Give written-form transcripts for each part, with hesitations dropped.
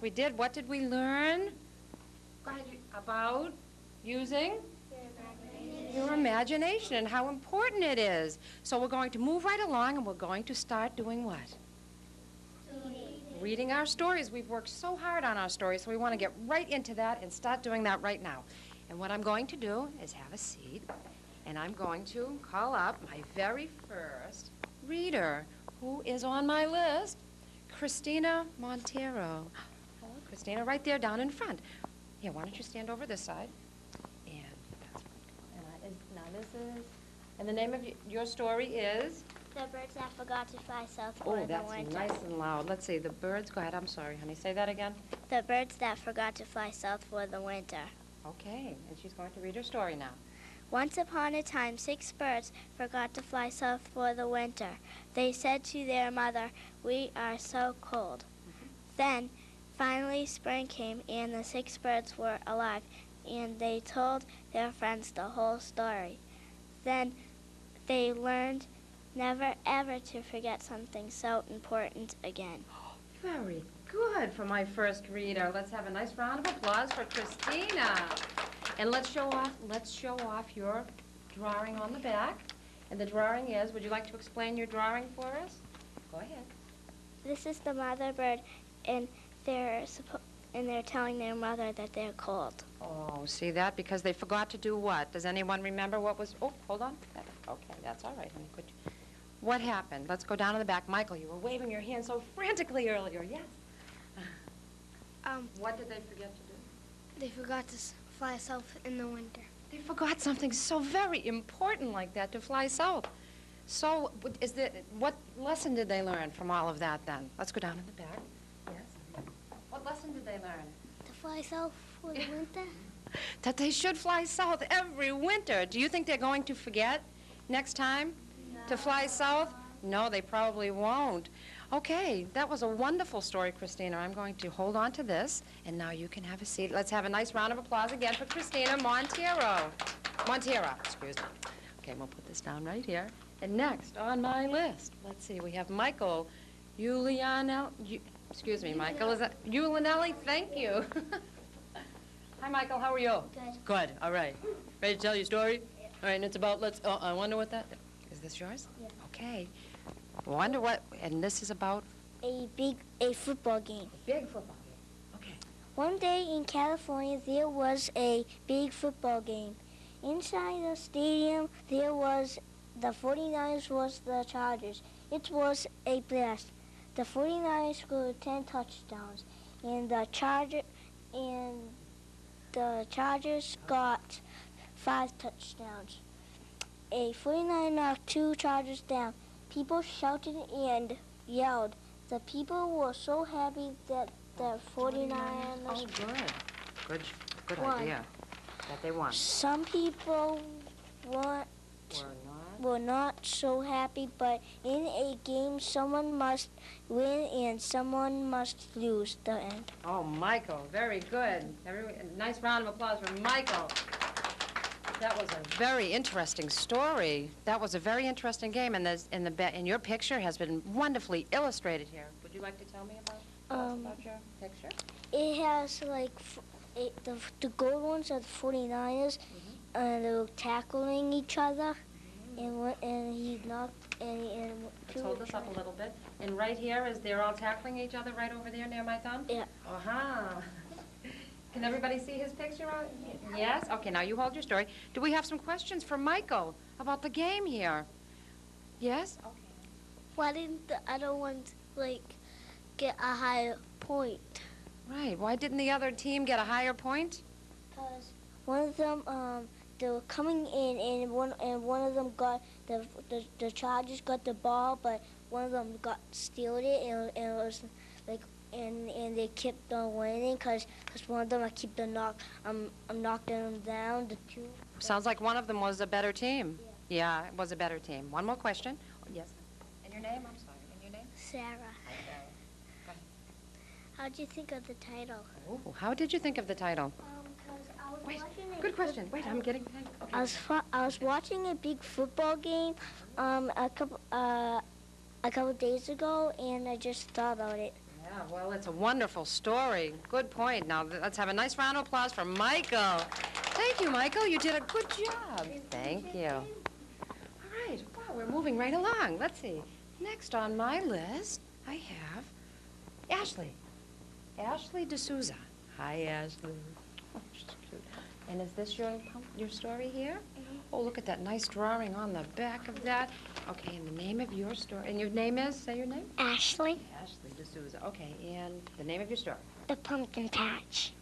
we did. What did we learn? Go ahead, about using your imagination and how important it is. So we're going to move right along and we're going to start doing what? Reading our stories. We've worked so hard on our stories, so we want to get right into that and start doing that right now. And what I'm going to do is have a seat, and I'm going to call up my very first reader, who is on my list, Christina Montero. Hello, Christina, right there down in front. Here, why don't you stand over this side? And the name of your story is? The Birds That Forgot to Fly South for the Winter. Oh, that's nice and loud. Let's see, the birds, go ahead, I'm sorry, honey, say that again. The Birds That Forgot to Fly South for the Winter. Okay, and she's going to read her story now. Once upon a time, 6 birds forgot to fly south for the winter. They said to their mother, "We are so cold." Then, finally, spring came, and the 6 birds were alive, and they told their friends the whole story. Then they learned never ever to forget something so important again. Very good for my first reader. Let's have a nice round of applause for Christina. And let's show off your drawing on the back. And the drawing is, would you like to explain your drawing for us? Go ahead. This is the mother bird, and they're telling their mother that they're cold. Oh, see that? Because they forgot to do what? Does anyone remember what was... Oh, hold on. Okay, that's all right, honey. Could you... What happened? Let's go down to the back. Michael, you were waving your hand so frantically earlier. Yes? What did they forget to do? They forgot to fly south in the winter. They forgot something so very important like that, to fly south. So, what lesson did they learn from all of that then? Let's go down in the back. Yes? What lesson did they learn? To fly south for the winter? That they should fly south every winter. Do you think they're going to forget next time to fly south? No, they probably won't. Okay, that was a wonderful story, Christina. I'm going to hold on to this, and now you can have a seat. Let's have a nice round of applause again for Christina Montero. Excuse me. Okay, we'll put this down right here. And next on my list, let's see, we have Michael Ulianelli. Excuse me, Michael, is that Ulianelli? Thank you. Hi, Michael, how are you? Good. Good, all right. Ready to tell your story? Yeah. All right, and it's about, I wonder what that, is this yours? Yeah. Okay. Wonder what, and this is about? A football game. A big football game. Okay. One day in California, there was a big football game. Inside the stadium, there was the 49ers was the Chargers. It was a blast. The 49ers scored 10 touchdowns, and the Chargers got 5 touchdowns. A 49 knocked 2 Chargers down. People shouted and yelled. The people were so happy that the 49ers Oh, good. Good won. idea. That they won. Some people were not so happy, but in a game, someone must win and someone must lose. The end. Oh, Michael, very good. Nice round of applause for Michael. That was a very interesting story. That was a very interesting game, and your picture has been wonderfully illustrated here. Would you like to tell me about your picture? It has the gold ones are the 49ers, and they're tackling each other, and he knocked and Let's hold this up a little bit. And right here is they're all tackling each other right over there near my thumb. Yeah. Can everybody see his picture? Yes? Okay, now you hold your story. Do we have some questions for Michael about the game here? Yes? Okay. Why didn't the other ones, get a higher point? Right. Why didn't the other team get a higher point? Because one of them, they were coming in, and one of them got, the Chargers got the ball, but one of them stealed it, and it was and they kept on winning because one of them I keep on knocking them down. The two. Sounds like one of them was a better team. Yeah, it was a better team. One more question. Oh, yes. And your name? I'm sorry. And your name? Sarah. Hi, Sarah. Go ahead. How'd you think of the title? Oh, how did you think of the title? Because I was Wait, watching good question. Wait, I'm getting. Okay. I was watching a big football game a couple days ago, and I just thought about it. Yeah, well, it's a wonderful story. Good point. Now, let's have a nice round of applause for Michael. Thank you, Michael. You did a good job. Thank you. All right. Wow, we're moving right along. Let's see. Next on my list, I have Ashley. Ashley D'Souza. Hi, Ashley. Oh, she's cute. And is this your story here? Mm-hmm. Oh, look at that nice drawing on the back of that. Okay, and the name of your story. And your name is? Say your name. Ashley, Ashley D'Souza. Okay, and the name of your story. the pumpkin patch.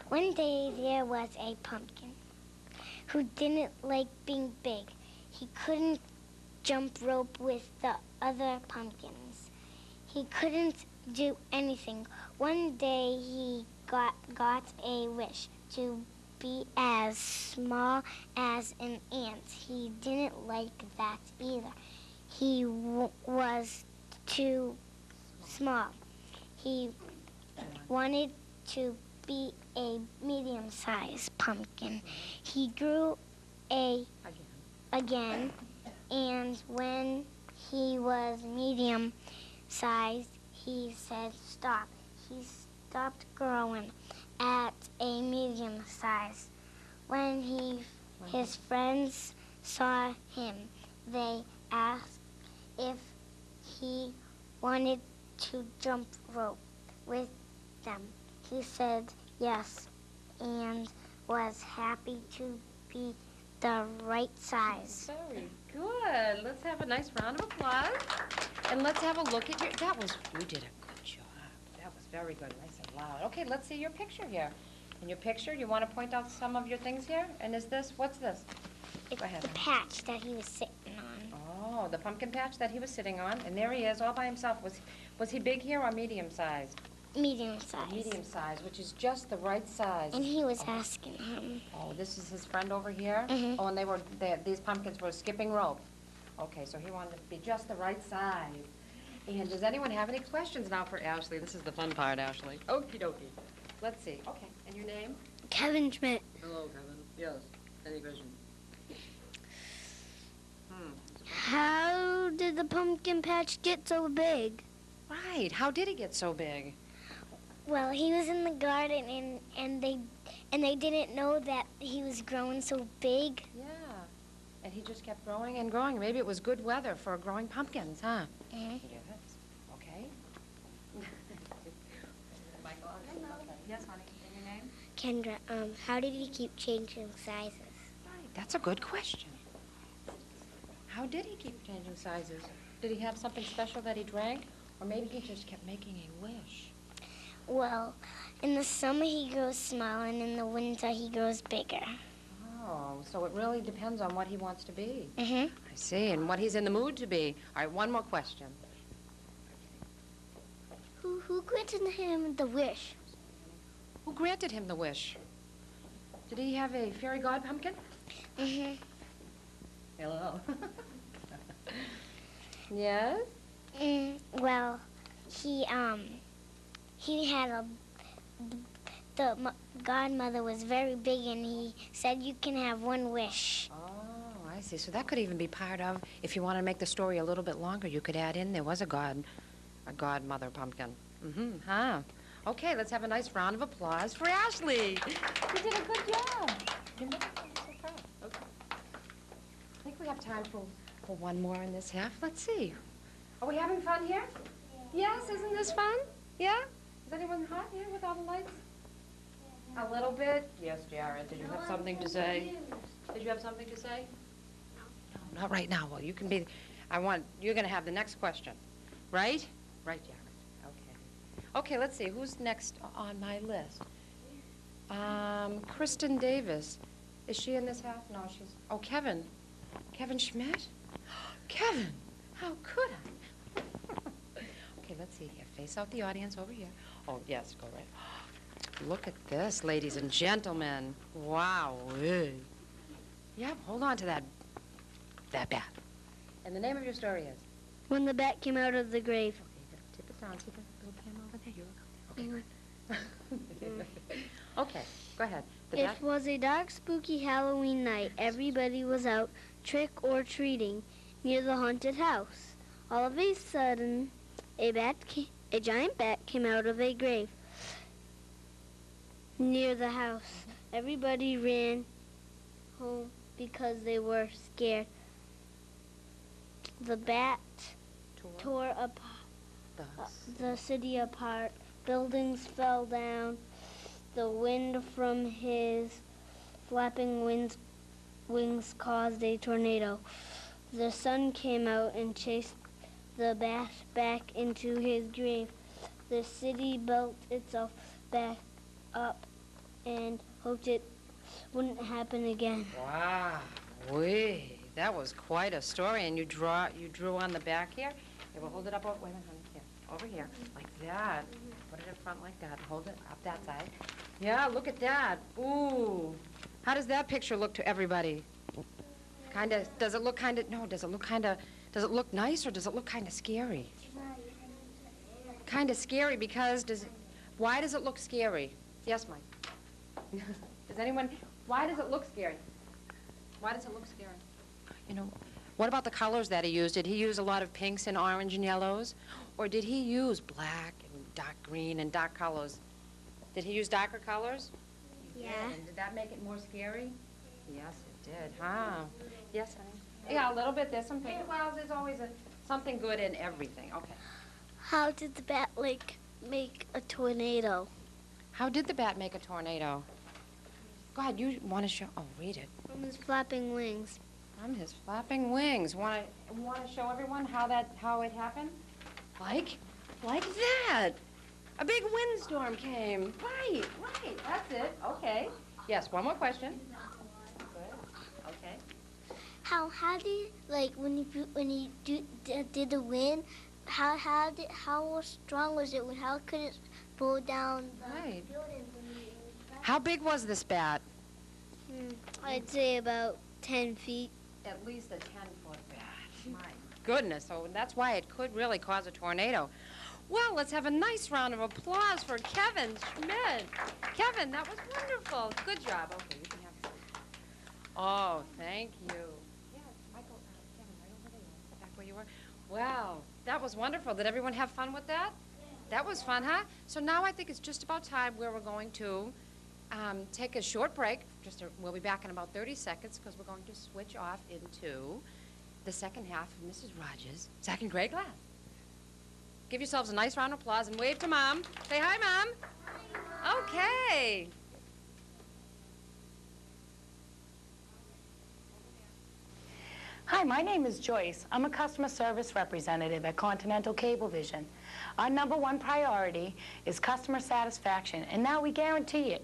One day there was a pumpkin who didn't like being big. He couldn't jump rope with the other pumpkins. He couldn't do anything. One day he got a wish to be as small as an ant. He didn't like that either. He was too small. He wanted to be a medium-sized pumpkin. He grew again, and when he was medium-sized, he said stop. He stopped growing at a medium size. When his friends saw him, they asked if he wanted to jump rope with them. He said yes and was happy to be the right size. Very good. Let's have a nice round of applause. And let's have a look at you did a good job. That was very good, nice and loud. Okay, let's see your picture here. In your picture, you want to point out some of your things here? And what's this? It's Go ahead. the patch that he was sitting on. Oh, the pumpkin patch that he was sitting on. And there he is, all by himself. Was he big here or medium-sized? Medium size. Medium size, which is just the right size. And he was asking him. Oh, this is his friend over here? Mhm. Oh, and these pumpkins were skipping rope. Okay, so he wanted to be just the right size. And does anyone have any questions now for Ashley? This is the fun part, Ashley. Okie dokie. Let's see. Okay, and your name? Kevin Schmidt. Hello, Kevin. Yes. Any questions? How did the pumpkin patch get so big? Right. How did he get so big? Well, he was in the garden and they didn't know that he was growing so big. Yeah. And he just kept growing and growing. Maybe it was good weather for growing pumpkins, huh? Mm-hmm. Yes. Okay. Michael? Yes, honey. And your name? Kendra, how did he keep changing sizes? Right. That's a good question. How did he keep changing sizes? Did he have something special that he drank? Or maybe he just kept making a wish? Well, in the summer he grows small and in the winter he grows bigger. Oh, so it really depends on what he wants to be. Mm-hmm. I see, and what he's in the mood to be. All right, one more question. Who granted him the wish? Who granted him the wish? Did he have a fairy god pumpkin? Mm-hmm. Hello. Yes? Well, he had the godmother was very big, and he said you can have one wish. Oh, I see. So that could even be part of, if you want to make the story a little bit longer, you could add in there was a godmother pumpkin. Mm-hmm, huh? Okay, let's have a nice round of applause for Ashley. You did a good job. You made me so proud. Okay. I think we have time for one more in this half. Let's see. Are we having fun here? Yes, isn't this fun? Yeah? Is anyone hot here with all the lights? A little bit? Yes, Jared. Did you have something to say? Did you have something to say? No, not right now. Well, you can be, you're going to have the next question. Right? Right, Jared. Okay. Okay, let's see. Who's next on my list? Kristen Davis. Is she in this half? No, she's, Kevin. Kevin Schmidt? Kevin, how could I? Okay, let's see here. Face out the audience over here. Oh, yes, go right. Look at this, ladies and gentlemen. Wow. Yep, hold on to that bat. And the name of your story is? When the bat came out of the grave. Okay, tip it down. See the little camera over there? Okay, good. Okay, go ahead. It was a dark, spooky Halloween night. Everybody was out trick-or-treating near the haunted house. All of a sudden, a bat A giant bat came out of a grave near the house. Everybody ran home because they were scared. The bat tore up the city apart. Buildings fell down. The wind from his flapping wings caused a tornado. The sun came out and chased the bat back into his grave. The city built itself back up and hoped it wouldn't happen again. Wow. That was quite a story. And you drew on the back here? Okay, well, hold it up. Wait a minute, honey. Here. Over here. Like that. Put it in front like that. Hold it up that side. Yeah, look at that. Ooh. How does that picture look to everybody? Does it look nice or does it look kind of scary? Kind of scary because why does it look scary? Yes, Mike. Why does it look scary? Why does it look scary? You know, what about the colors that he used? Did he use a lot of pinks and orange and yellows? Or did he use black and dark green and dark colors? Did he use darker colors? Yeah. And did that make it more scary? Yes, it did, huh? Yes, honey? Yeah, a little bit. There's some pink. Well, there's always something good in everything. Okay. How did the bat make a tornado? How did the bat make a tornado? Go ahead, you want to show? Oh, read it. From his flapping wings. From his flapping wings. Want to show everyone how it happened? Like that. A big windstorm came. Right. That's it. Okay. Yes. One more question. Good. Okay. How did when you did the wind? How strong was it? How could it blow down the Right. building? How big was this bat? I'd say about 10 feet. At least a 10-foot bat. My goodness. So that's why it could really cause a tornado. Well, let's have a nice round of applause for Kevin Schmidt. Kevin, that was wonderful. Good job. Okay, you can have a seat. Oh, thank you. Yes, Michael, Kevin, right over there. Back where you were. Wow, that was wonderful. Did everyone have fun with that? That was fun, huh? So now I think it's just about time where we're going to take a short break. We'll be back in about 30 seconds because we're going to switch off into the second half of Mrs. Rogers' second grade class. Give yourselves a nice round of applause and wave to Mom. Say hi, Mom. Hi, Mom. Okay. Hi, my name is Joyce. I'm a customer service representative at Continental Cablevision. Our #1 priority is customer satisfaction, and now we guarantee it.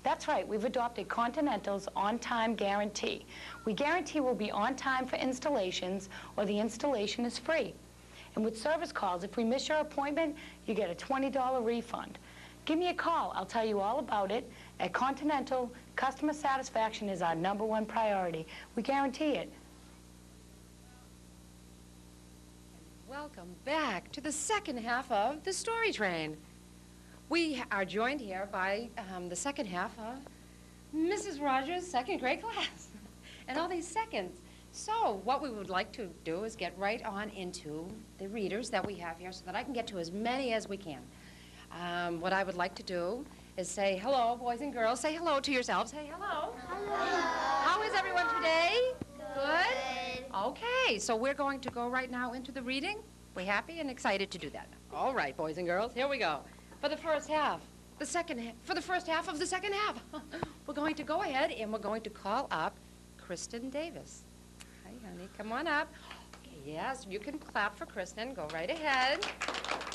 That's right, we've adopted Continental's on-time guarantee. We guarantee we'll be on time for installations or the installation is free. And with service calls, if we miss your appointment, you get a $20 refund. Give me a call. I'll tell you all about it. At Continental, customer satisfaction is our #1 priority. We guarantee it. Welcome back to the second half of the Story Train. We are joined here by the second half of Mrs. Rogers' second grade class. And all these seconds. So what we would like to do is get right on into the readers that we have here so that I can get to as many as we can. What I would like to do is say hello, boys and girls. Say hello to yourselves. Say hello. Hello. How is everyone today? Good? Okay, so we're going to go right now into the reading. We happy and excited to do that now? All right, boys and girls, here we go. For the first half, for the first half of the second half, we're going to go ahead and we're going to call up Kristen Davis. Hi, honey, come on up. Okay, yes, you can clap for Kristen. Go right ahead.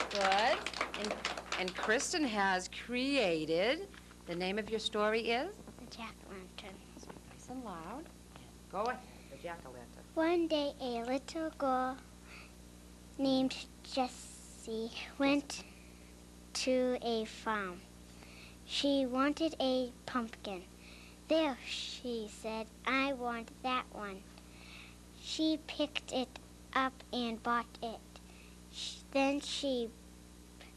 Good. And Kristen has created, the name of your story is? The jack-o'-lantern. Nice and loud. Go ahead, the jack-o'-lantern. One day a little girl named Jessie went to a farm. She wanted a pumpkin. There, she said, I want that one. She picked it up and bought it. Then she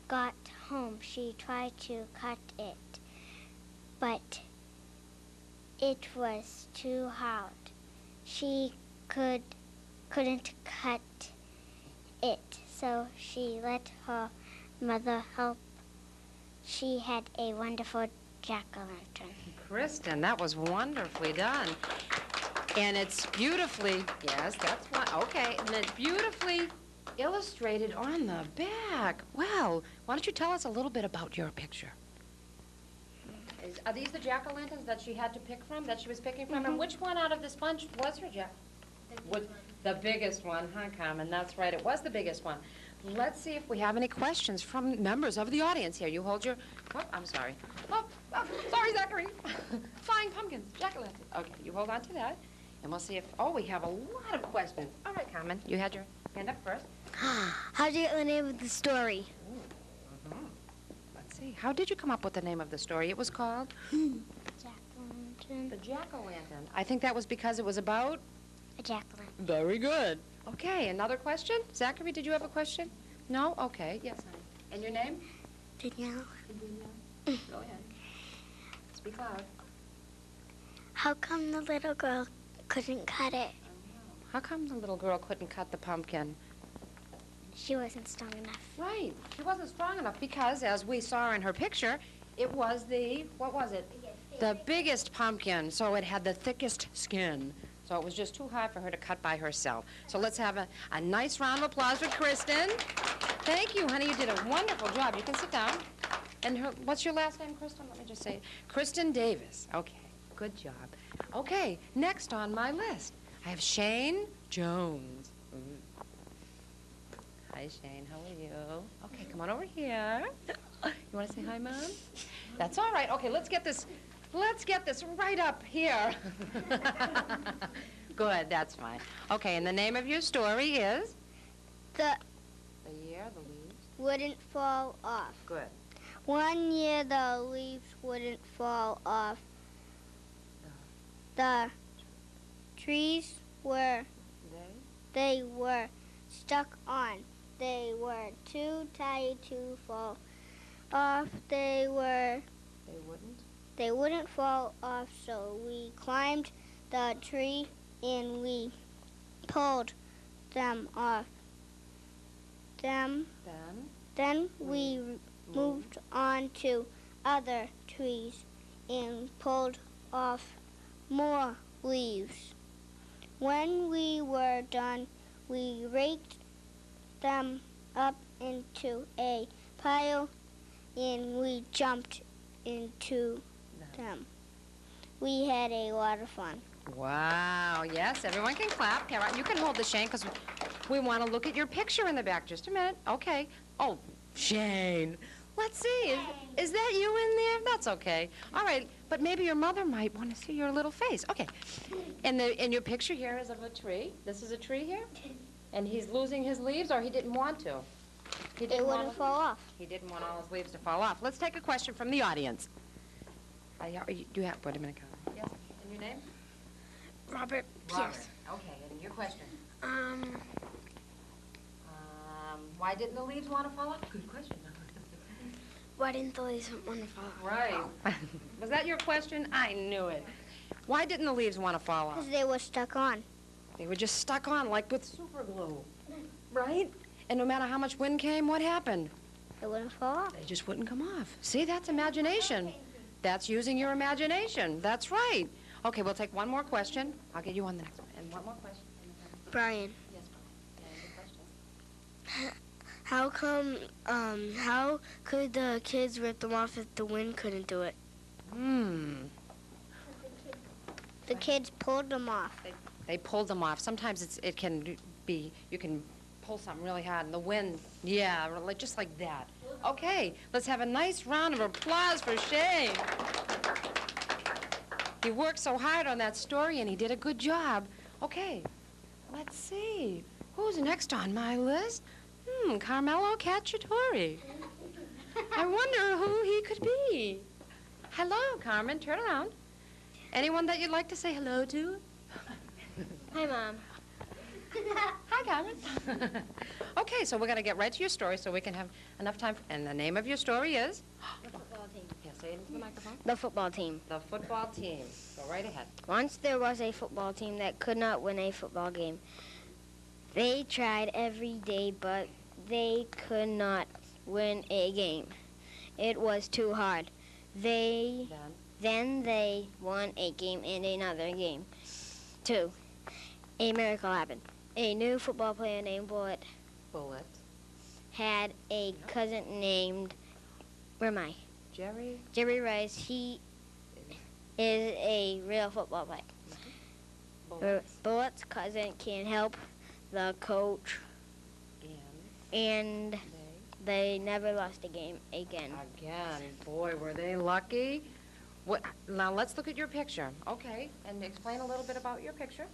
got home. She tried to cut it, but it was too hard. She couldn't cut it, so she let her Mother helped. She had a wonderful jack-o'-lantern. Kristen, that was wonderfully done. And it's beautifully, yes, that's one, okay, and it's beautifully illustrated on the back. Well, why don't you tell us a little bit about your picture? Are these the jack-o'-lanterns that she had to pick from, that she was picking from? And which one out of this bunch was her jack? The biggest one, huh, Carmen? That's right, it was the biggest one. Let's see if we have any questions from members of the audience here. You hold your, oh, I'm sorry. Oh, sorry, Zachary. Flying pumpkins, jack-o'-lanterns. Okay, you hold on to that, and we'll see if, oh, we have a lot of questions. All right, Carmen, you had your hand up first. How'd you get the name of the story? Let's see, how did you come up with the name of the story? It was called? Jack-o'-lantern. The Jack-o'-lantern. I think that was because it was about? A jack-o'-lantern. Very good. Okay, another question? Zachary, did you have a question? No? Okay, yes, honey. And your name? Danielle. Go ahead. Speak loud. How come the little girl couldn't cut it? How come the little girl couldn't cut the pumpkin? She wasn't strong enough. Right. She wasn't strong enough because, as we saw in her picture, it was the, what was it? The biggest pumpkin, so it had the thickest skin. So it was just too hard for her to cut by herself. So let's have a nice round of applause for Kristen. Thank you, honey. You did a wonderful job. You can sit down. And what's your last name, Kristen? Let me just say it. Kristen Davis. Okay, good job. Okay, next on my list, I have Shane Jones. Hi, Shane. How are you? Okay, come on over here. You want to say hi, Mom? That's all right. Okay, let's get this right up here. Good, that's fine. Okay, and the name of your story is? The year the leaves wouldn't fall off. Good. One year the leaves wouldn't fall off. The trees were, they were stuck on. They were too tight to fall off. They wouldn't fall off, so we climbed the tree and we pulled them off. Then we moved on to other trees and pulled off more leaves. When we were done, we raked them up into a pile and we jumped into them. We had a lot of fun. Wow, yes, everyone can clap. Kara, you can hold the Shane because we want to look at your picture in the back. Just a minute. Okay. Oh, Shane. Let's see. Is that you in there? That's okay. All right, but maybe your mother might want to see your little face. Okay. And your picture here is of a tree. This is a tree here? And he's losing his leaves, or he didn't want to? They wouldn't fall off. He didn't want all his leaves to fall off. Let's take a question from the audience. Do you have, wait a minute, Carmen. Yes, and your name? Robert Pierce. Okay, and your question? Um, Why didn't the leaves want to fall off? Good question. why didn't the leaves want to fall off? Right. Was that your question? I knew it. Why didn't the leaves want to fall off? Because they were stuck on. They were just stuck on like with super glue. Right? And no matter how much wind came, what happened? They wouldn't fall off. They just wouldn't come off. See, that's imagination. That's using your imagination. That's right. Okay, we'll take one more question. I'll get you on the next one. And one more question. Brian, Yes, Brian. Any questions? how could the kids rip them off if the wind couldn't do it? The kids pulled them off. They pulled them off. Sometimes it can be, you can pull something really hard and the wind, yeah, just like that. Okay, let's have a nice round of applause for Shane. He worked so hard on that story and he did a good job. Okay, let's see. Who's next on my list? Carmelo Cacciatore. I wonder who he could be. Hello, Carmen, turn around. Anyone that you'd like to say hello to? Hi, Mom. Hi, Carmen. Okay, so we're going to get right to your story so we can have enough time. And the name of your story is? The football team. Yeah, say it into the microphone. The football team. The football team. Go right ahead. Once there was a football team that could not win a football game. They tried every day, but they could not win a game. It was too hard. Then they won a game and another game. 2. A miracle happened. A new football player named Bullet had a cousin named Jerry Rice. He is a real football player. Bullet's cousin can help the coach, and they never lost a game again. Boy, were they lucky. Now, let's look at your picture. Okay, and explain a little bit about your picture.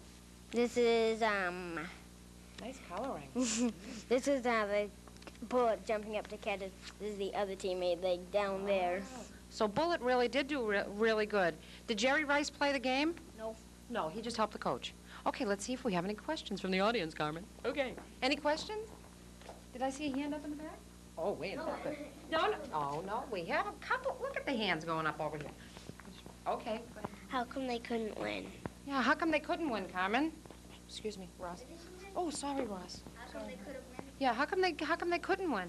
This is, Nice coloring. this is the Bullet jumping up to catch it. This is the other teammate, like, down there. So Bullet really did do really good. Did Jerry Rice play the game? No. No, he just helped the coach. Okay, let's see if we have any questions from the audience, Carmen. Okay. Any questions? Did I see a hand up in the back? Oh, wait a second. No. Oh, no, we have a couple. Look at the hands going up over here. Okay. Go ahead. How come they couldn't win? Yeah, how come they couldn't win, Carmen? Excuse me, Ross. Oh, sorry, Ross. How come they couldn't win? Yeah, how come they couldn't win?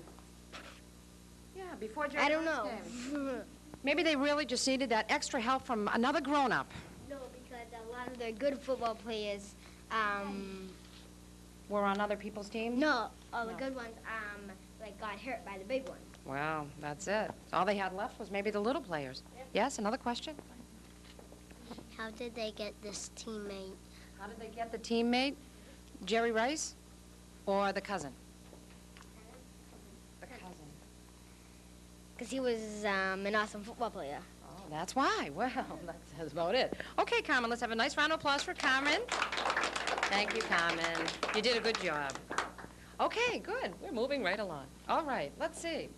Yeah, before Jerry I don't Rice know. came. Maybe they really just needed that extra help from another grown-up. No, because a lot of their good football players, Were on other people's teams? no, all the good ones, like got hurt by the big ones. Well, that's it. All they had left was maybe the little players. Yes, another question? How did they get this teammate? How did they get the teammate? Jerry Rice or the cousin? The cousin. Because he was an awesome football player. Oh, that's why. Well, that's about it. Okay, Carmen, let's have a nice round of applause for Carmen. Thank you, Carmen. You did a good job. Okay, good. We're moving right along. All right, let's see.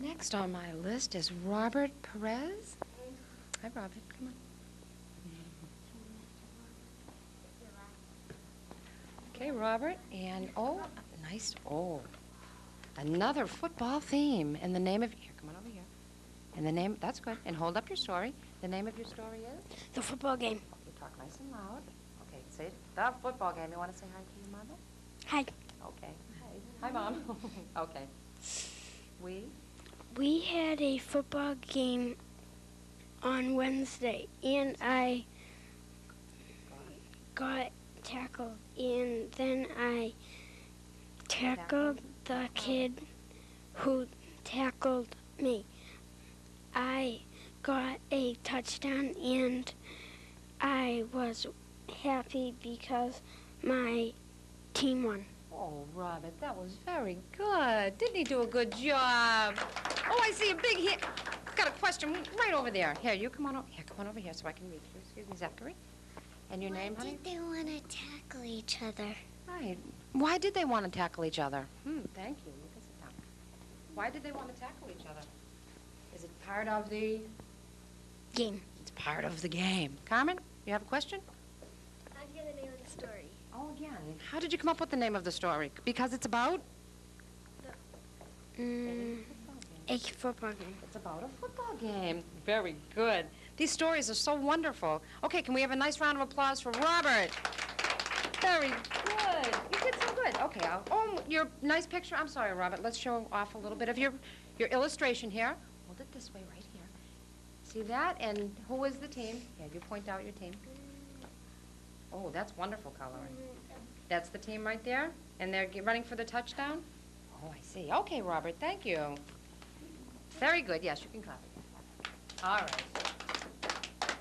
Next on my list is Robert Perez. Hi, Robert. Come on. Okay, Robert. And, another football theme. And the name of, here, come on over here. And the name, that's good. And hold up your story. The name of your story is? The football game. Okay, talk nice and loud. Okay, say it. The football game. You want to say hi to your mother? Hi. Okay. Hi, Mom. Okay. We had a football game on Wednesday, and I got tackled, and then I tackled the kid who tackled me. I got a touchdown, and I was happy because my team won. Oh, Robert, that was very good. Didn't he do a good job? Oh, I see a big hand. I've got a question right over there. Here, you come on over. Here, come on over here so I can reach you. Excuse me, Zachary. And your name, honey? Why did they want to tackle each other? Right. Why did they want to tackle each other? Thank you. You can sit down. Why did they want to tackle each other? Is it part of the Game. It's part of the game. Carmen, you have a question? How'd you get the name of the story? Oh, again. How did you come up with the name of the story? Because it's about? A football game. It's about a football game. Very good. These stories are so wonderful. Okay, can we have a nice round of applause for Robert? Very good. You did so good. Okay, your nice picture. I'm sorry, Robert. Let's show off a little bit of your illustration here. Hold it this way right here. See that? And who is the team? Yeah, you point out your team. Oh, that's wonderful coloring. That's the team right there? And they're running for the touchdown? Oh, I see. Okay, Robert, thank you. Very good. Yes, you can clap. All right.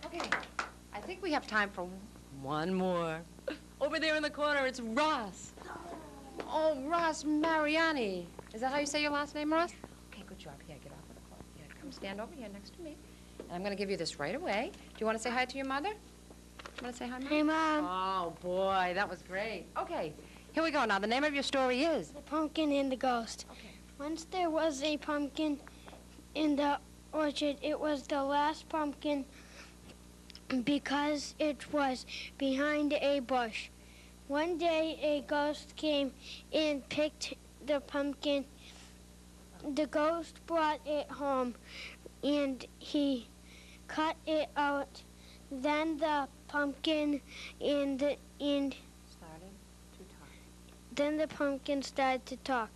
Okay, I think we have time for one more. Over there in the corner, it's Ross. Oh, Ross Mariani. Is that how you say your last name, Ross? Okay, good job. Here, get off of the cloth. Here, come stand over here next to me. And I'm going to give you this right away. Do you want to say hi to your mother? You want to say hi, Mom? Hey, Mom. Oh, boy, that was great. Okay, here we go. Now, the name of your story is? The Pumpkin and the Ghost. Okay. Once there was a pumpkin in the orchard. It was the last pumpkin because it was behind a bush. One day a ghost came and picked the pumpkin. The ghost brought it home and he cut it out. Then the pumpkin and Started to talk. Then the pumpkin started to talk.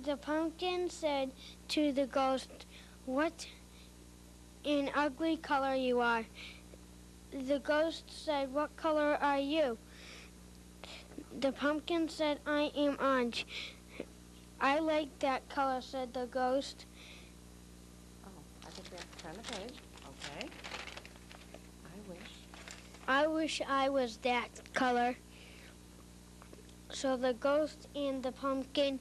The pumpkin said to the ghost, "What an ugly color you are." The ghost said, "What color are you?" The pumpkin said, "I am orange." "I like that color," said the ghost. Oh, I think we have to turn the page. Okay. "I wish I was that color." So the ghost and the pumpkin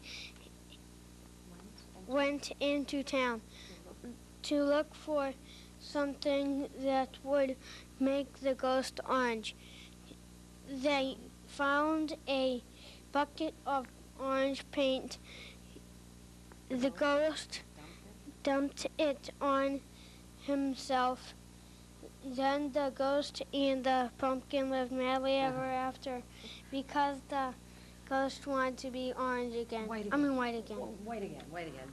went into town to look for something that would make the ghost orange. They found a bucket of orange paint. The ghost dumped it on himself. Then the ghost and the pumpkin lived madly ever after because the ghost wanted to be orange again. White I mean white again. Oh, wait again.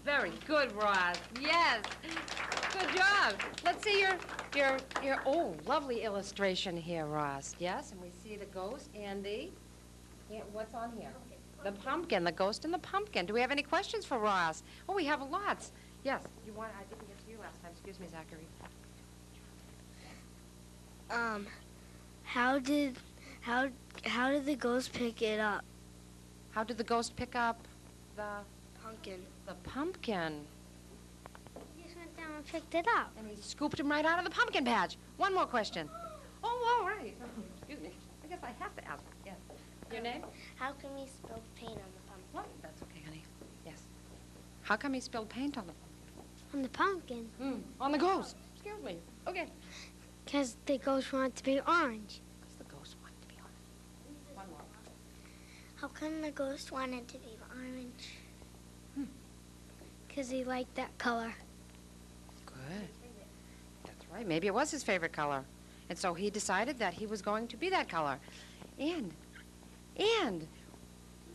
Very good, Ross. Yes. Good job. Let's see your lovely illustration here, Ross. Yes, and we see the ghost and what's on here? The pumpkin, the ghost and the pumpkin. Do we have any questions for Ross? Oh, we have lots. Yes, I didn't get to you last time. Excuse me, Zachary. How did the ghost pick it up? How did the ghost pick up the Pumpkin. pumpkin? He just went down and picked it up. And he scooped him right out of the pumpkin patch. One more question. Oh, all right. Excuse me. I guess I have to ask. Yes. Your name? How can we spill paint on the pumpkin? What? That's okay, honey. Yes. How come he spilled paint on the On the pumpkin. pumpkin? On the ghost. Excuse me. Okay. Because the ghost wanted to be orange. Because the ghost wanted to be on it. One more. How come the ghost wanted to be orange? Because he liked that color. Good. That's right. Maybe it was his favorite color. And so he decided that he was going to be that color. And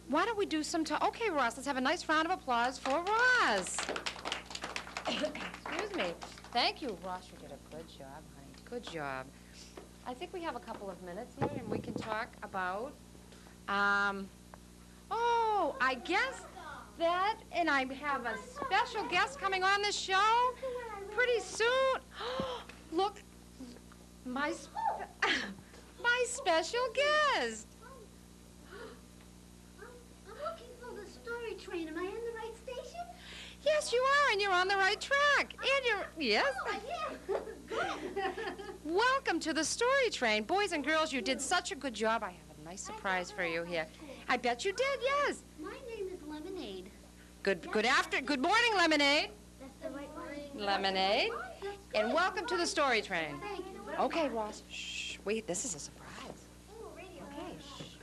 why don't we do some okay, Ross, let's have a nice round of applause for Ross. Excuse me. Thank you, Ross. You did a good job, honey. Good job. I think we have a couple of minutes here, and we can talk about, I guess that, and I have a special guest coming on the show pretty soon. Look, my special guest. I'm looking for the story train. Am I in the right station? Yes, you are, and you're on the right track. And yes. Oh, yeah. Good. Welcome to the story train. Boys and girls, you did such a good job. I have a nice surprise for you here. I bet you did, yes. My name is Lemonade. Good morning, Lemonade. That's the right one. Lemonade. That's And good. welcome to the story train. Thank you. Okay, Ross. Shh. Wait, this is a surprise. Oh, radio. Okay, shh.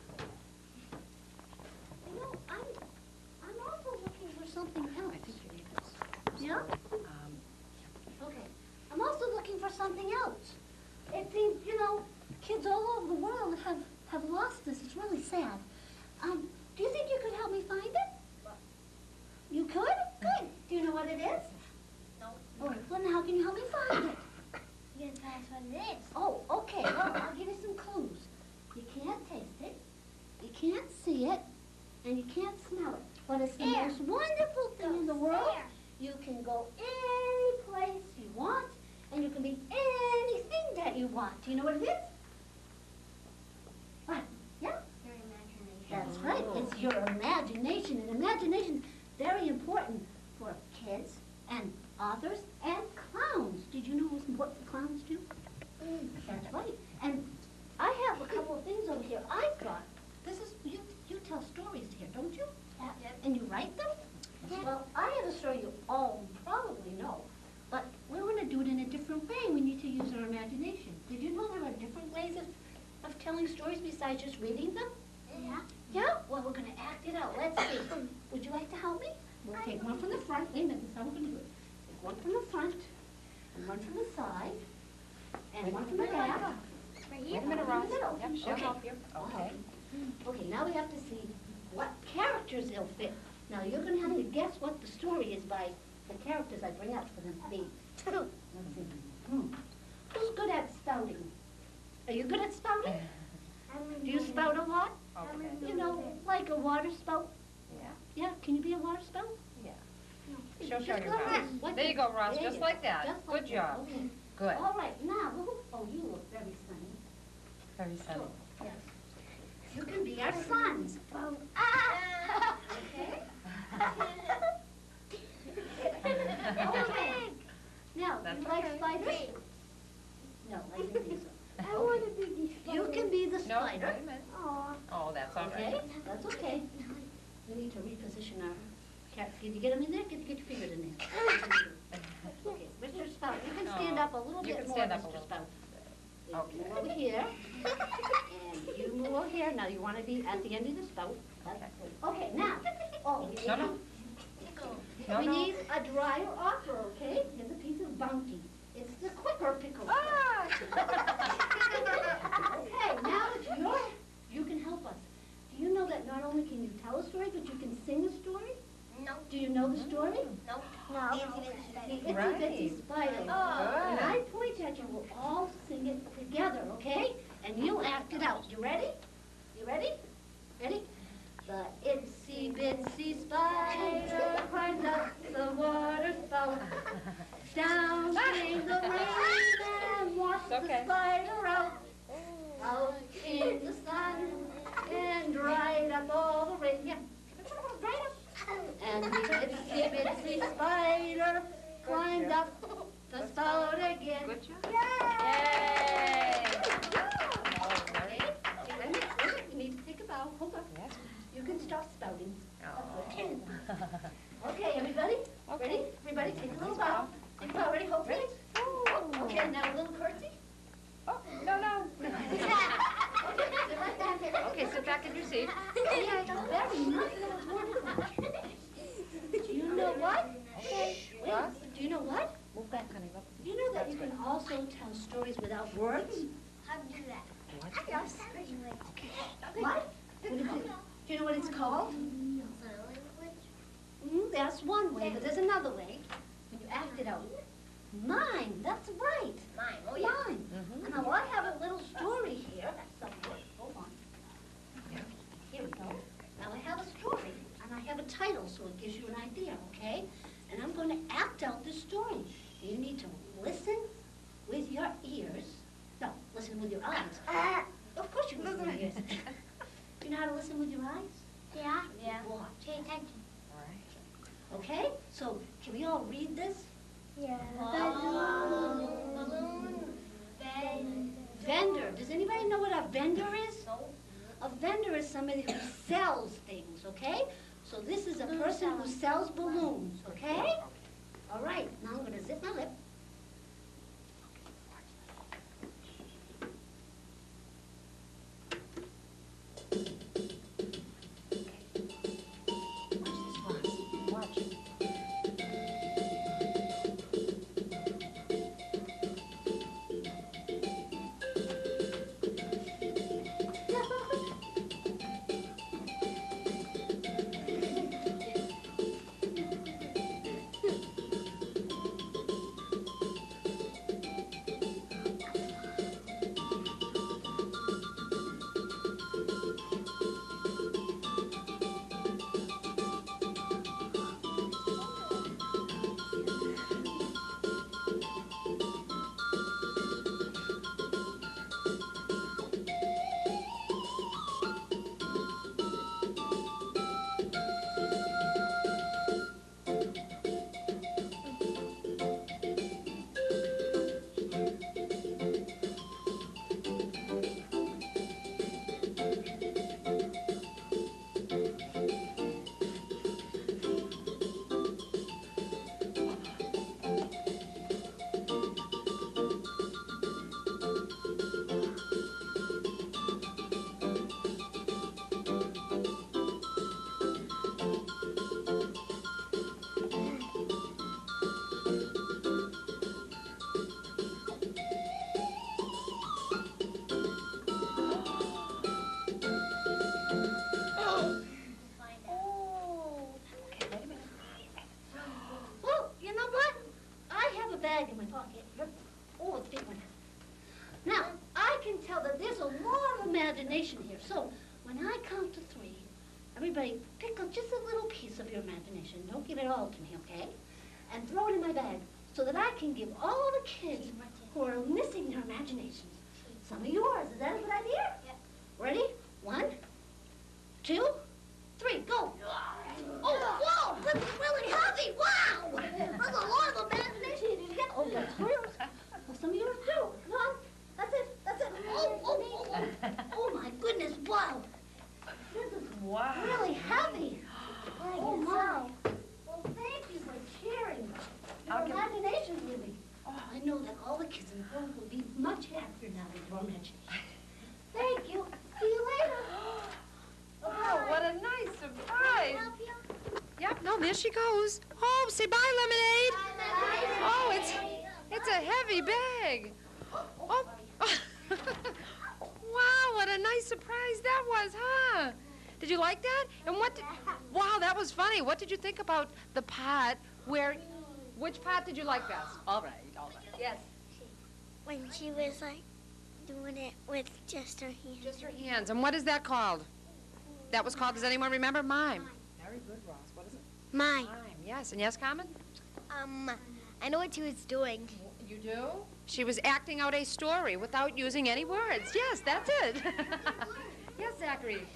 You know, I'm also looking for something else. I think you need this. Yeah? Okay. I'm also looking for something else. It seems, kids all over the world have lost this. It's really sad. Do you think you could help me find it? You could? Good. Do you know what it is? No. Oh, well, then how can you help me find it? You can tell us what it is. Oh, okay. Well, I'll give you some clues. You can't taste it, you can't see it, and you can't smell it. But it's the Air. most wonderful thing in the world. Air. You can go any place you want, and you can be anything that you want. Do you know what it is? What? Yeah? Your imagination. That's right. It's your imagination, and imagination is very important for kids and authors and clowns. Did you know it was important for clowns too? That's right. And I have a couple of things over here. I've got. This is you tell stories here, don't you? Yeah. And you write them? Yeah. Well, I have a story you all probably know, but we want to do it in a different way. We need to use our imagination. Did you know there are different ways of telling stories besides just reading them? Yeah. Yeah? Well, we're going to act it out. Let's see. Would you like to help me? We'll take one from the front. Wait a minute. This is how we're going to do it. Take one from the front, and one from the side, and one from the back. Right Wait here. a minute, One Ross. in the middle. Yep, she'll Okay. help you. Okay. Okay, now we have to see what characters they'll fit. Now, you're going to have to guess what the story is by the characters I bring up for them to be. Let's see. Who's good at spouting? Are you good at spouting? Do you spout a lot? Okay. You know, like like a water spout? Yeah. Yeah, can you be a water spout? Yeah. No. She'll show Just you go how. ahead. Like There you go, Ross, there just you like go. that. Just like Good that. job. Okay. Good. All right, now, oh, you look very sunny. Very sunny. Yes. You can be our sons. Ah! Okay? Okay. Now, That's you like okay. spiders? No, I didn't think so. I want to be the spider. You can be the No, wait spider. a minute. Aw. Oh, that's all Okay, right. that's okay. We need to reposition our cats. Did you get them in there? Get your fingers in there. Okay, Mr. Spout, you can stand up a little You bit can more, stand up a Mr. little. Spout. Okay. Move over here. And you move over here. Now you want to be at the end of the spout. That's good. Okay, now. Oh, we need, No, no. No, we no. need a dryer offer, okay? Here's a piece of bounty. It's the quicker pickle. Ah! Okay, now it's you can help us. Do you know that not only can you tell a story, but you can sing a story? No. Do you know the story? No. No. The Itsy Right. Bitsy Spider. Oh. When I point at you, we'll all sing it together, okay? And you'll act it out. You ready? You ready? Ready? The Itsy Bitsy Spider climbed up the water spout. Down came the rain and washed It's okay. the spider out. Out in the sun and dried up all the rain. Yeah, dried up. And the itsy bitsy spider climbed up the spout again. Good job. Yay! Yay! Okay, wait a minute, we need to take a bow. Hold on. Yes. You can stop spouting. Oh. Okay, everybody? Ready? Everybody, take a little bow. Take a bow. Ready? Hold it. Okay, now a little curtsy. Oh, no, no. Okay, sit like that. Okay, sit back in your seat. Okay, very nice. That was wonderful. Do you know what? Wait, do you know what? Move back, honey. Look. Do you know that you can also tell stories without words? How to do that? What? What is it? Do you know what it's called? That's one way, but there's another way. When you act it out. Mime, that's right. Mine. Oh, yeah. Mime. And now I have a little story here. Somewhere. Hold on. Here we go. Now I have a story, and I have a title, so it gives you an idea, okay? And I'm going to act out this story. You need to listen with your ears. No, listen with your eyes. Of course you listen with your ears. You know how to listen with your eyes? Yeah. Yeah. Watch. Pay attention. All right. Okay? So, can we all read this? Yeah. Balloon. Vendor. Does anybody know what a vendor is? No. A vendor is somebody who sells things, okay? So this is a person who sells balloons, okay? All right, now I'm going to zip my lip. Watch this, Ross. Watch. Well, you know what? I have a bag in my pocket. Oh, it's a big one. Now, I can tell that there's a lot of imagination here. So, when I count to 3, everybody pick up just a little piece of your imagination. Don't give it all to me, okay? And throw it in my bag so that I can give all the kids who are missing their imaginations some of yours. Is that a good idea? Yep. Ready? 1, 2, 3, go. Oh, whoa, this is really heavy. Wow. That's a lot of imagination. Did you get? Oh, that's yours. Well, some of yours too. Come on. That's it. That's it. Oh my goodness. Wow. This is really heavy. Oh, my. Well, thank you for sharing your imagination with me. Oh, I know that all the kids in the world will be much happier now with your imagination. Thank you. See you later. Oh, what a nice surprise. Can I help you? Yep, no, there she goes. Oh, say bye, Lemonade. Oh, it's a heavy bag. Oh. Wow, what a nice surprise that was, huh? Did you like that? And wow, that was funny. What did you think about the part which part did you like best? All right. Yes. When she was like doing it with just her hands. Just her hands. And what is that called? That was called, does anyone remember? Mime. Very good, Ross. What is it? Mine. Mime, yes. And yes, Carmen? I know what she was doing. You do? She was acting out a story without using any words. Yes, that's it. Yes, Zachary.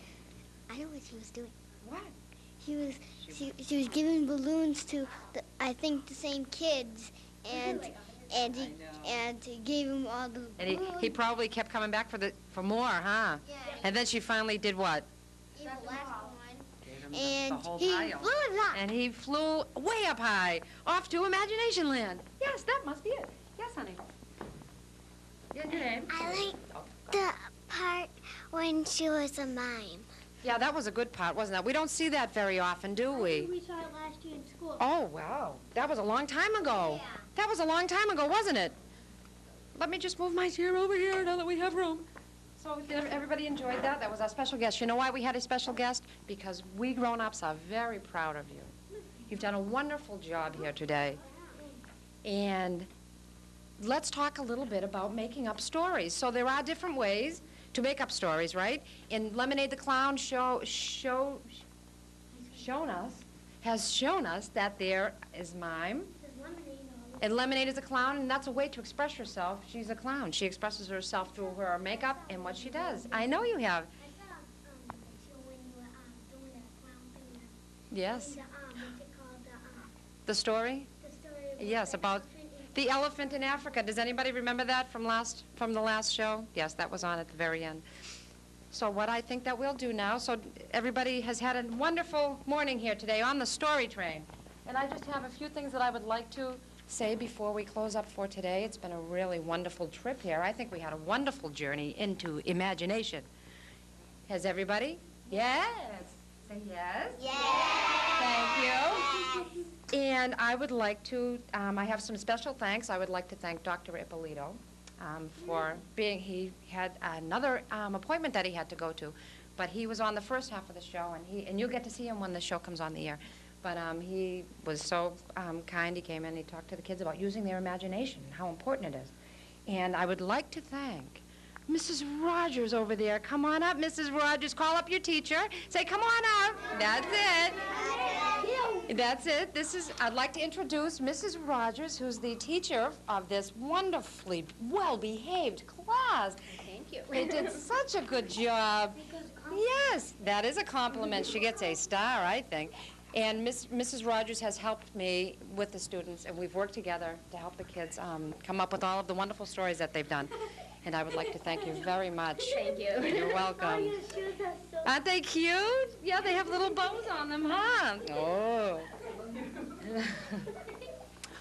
I know what she was doing. What? She was giving balloons to I think the same kids, and he gave them all the And he probably kept coming back for more, huh? Yeah. And then she finally did what? Gave the last one. Gave him And the whole he pile. flew it up. And he flew way up high, off to Imagination Land. Yes, that must be it. Yes, honey. Your name? I like the part when she was a mime. Yeah, that was a good part, wasn't it? We don't see that very often, do we? We saw it last year in school. Oh, wow. That was a long time ago. Yeah. That was a long time ago, wasn't it? Let me just move my chair over here now that we have room. So everybody enjoyed that? That was our special guest. You know why we had a special guest? Because we grown-ups are very proud of you. You've done a wonderful job here today. And let's talk a little bit about making up stories. So there are different ways to make up stories, right? In Lemonade the Clown has shown us that there is mime. And Lemonade is a clown, and that's a way to express herself. She's a clown. She expresses herself through her makeup and what she does. I know you have. I saw when you were doing that clown thing. Yes. What's it called? The story? The story Yes, about the elephant in Africa. Does anybody remember that from the last show? Yes, that was on at the very end. So what I think that we'll do now, so everybody has had a wonderful morning here today on the story train. And I just have a few things that I would like to say before we close up for today. It's been a really wonderful trip here. I think we had a wonderful journey into imagination. Has everybody? Yes. Say yes. Yes. Thank you. And I would like to, I have some special thanks. I would like to thank Dr. Ippolito for he had another appointment that he had to go to, but he was on the first half of the show, and you'll get to see him when the show comes on the air. But he was so kind. He came in and he talked to the kids about using their imagination and how important it is. And I would like to thank Mrs. Rogers over there. Come on up, Mrs. Rogers. Call up your teacher. Say, come on up. That's it. That's it. I'd like to introduce Mrs. Rogers, who's the teacher of this wonderfully well-behaved class. Thank you. They did such a good job. Yes, that is a compliment. She gets a star, I think. And Mrs. Rogers has helped me with the students, and we've worked together to help the kids come up with all of the wonderful stories that they've done. And I would like to thank you very much. Thank you. You're welcome. Aren't they cute? Yeah, they have little bows on them, huh? Oh.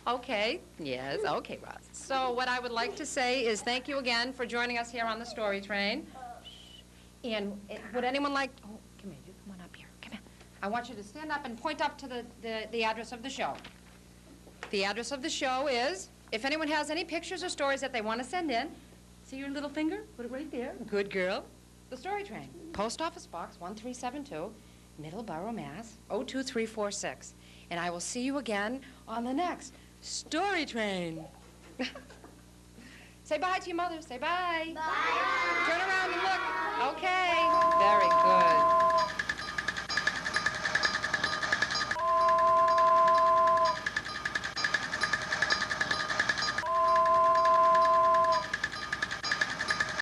Okay. Yes. Okay, Ross. So what I would like to say is thank you again for joining us here on the Story Train. And would anyone like... Oh, come here. You come on up here. Come here. I want you to stand up and point up to the address of the show. The address of the show is, if anyone has any pictures or stories that they want to send in, see your little finger? Put it right there. Good girl. The Story Train. Post Office Box 1372, Middleboro, Mass. 02346. And I will see you again on the next Story Train. Say bye to your mother. Say bye. Bye. Turn around and look.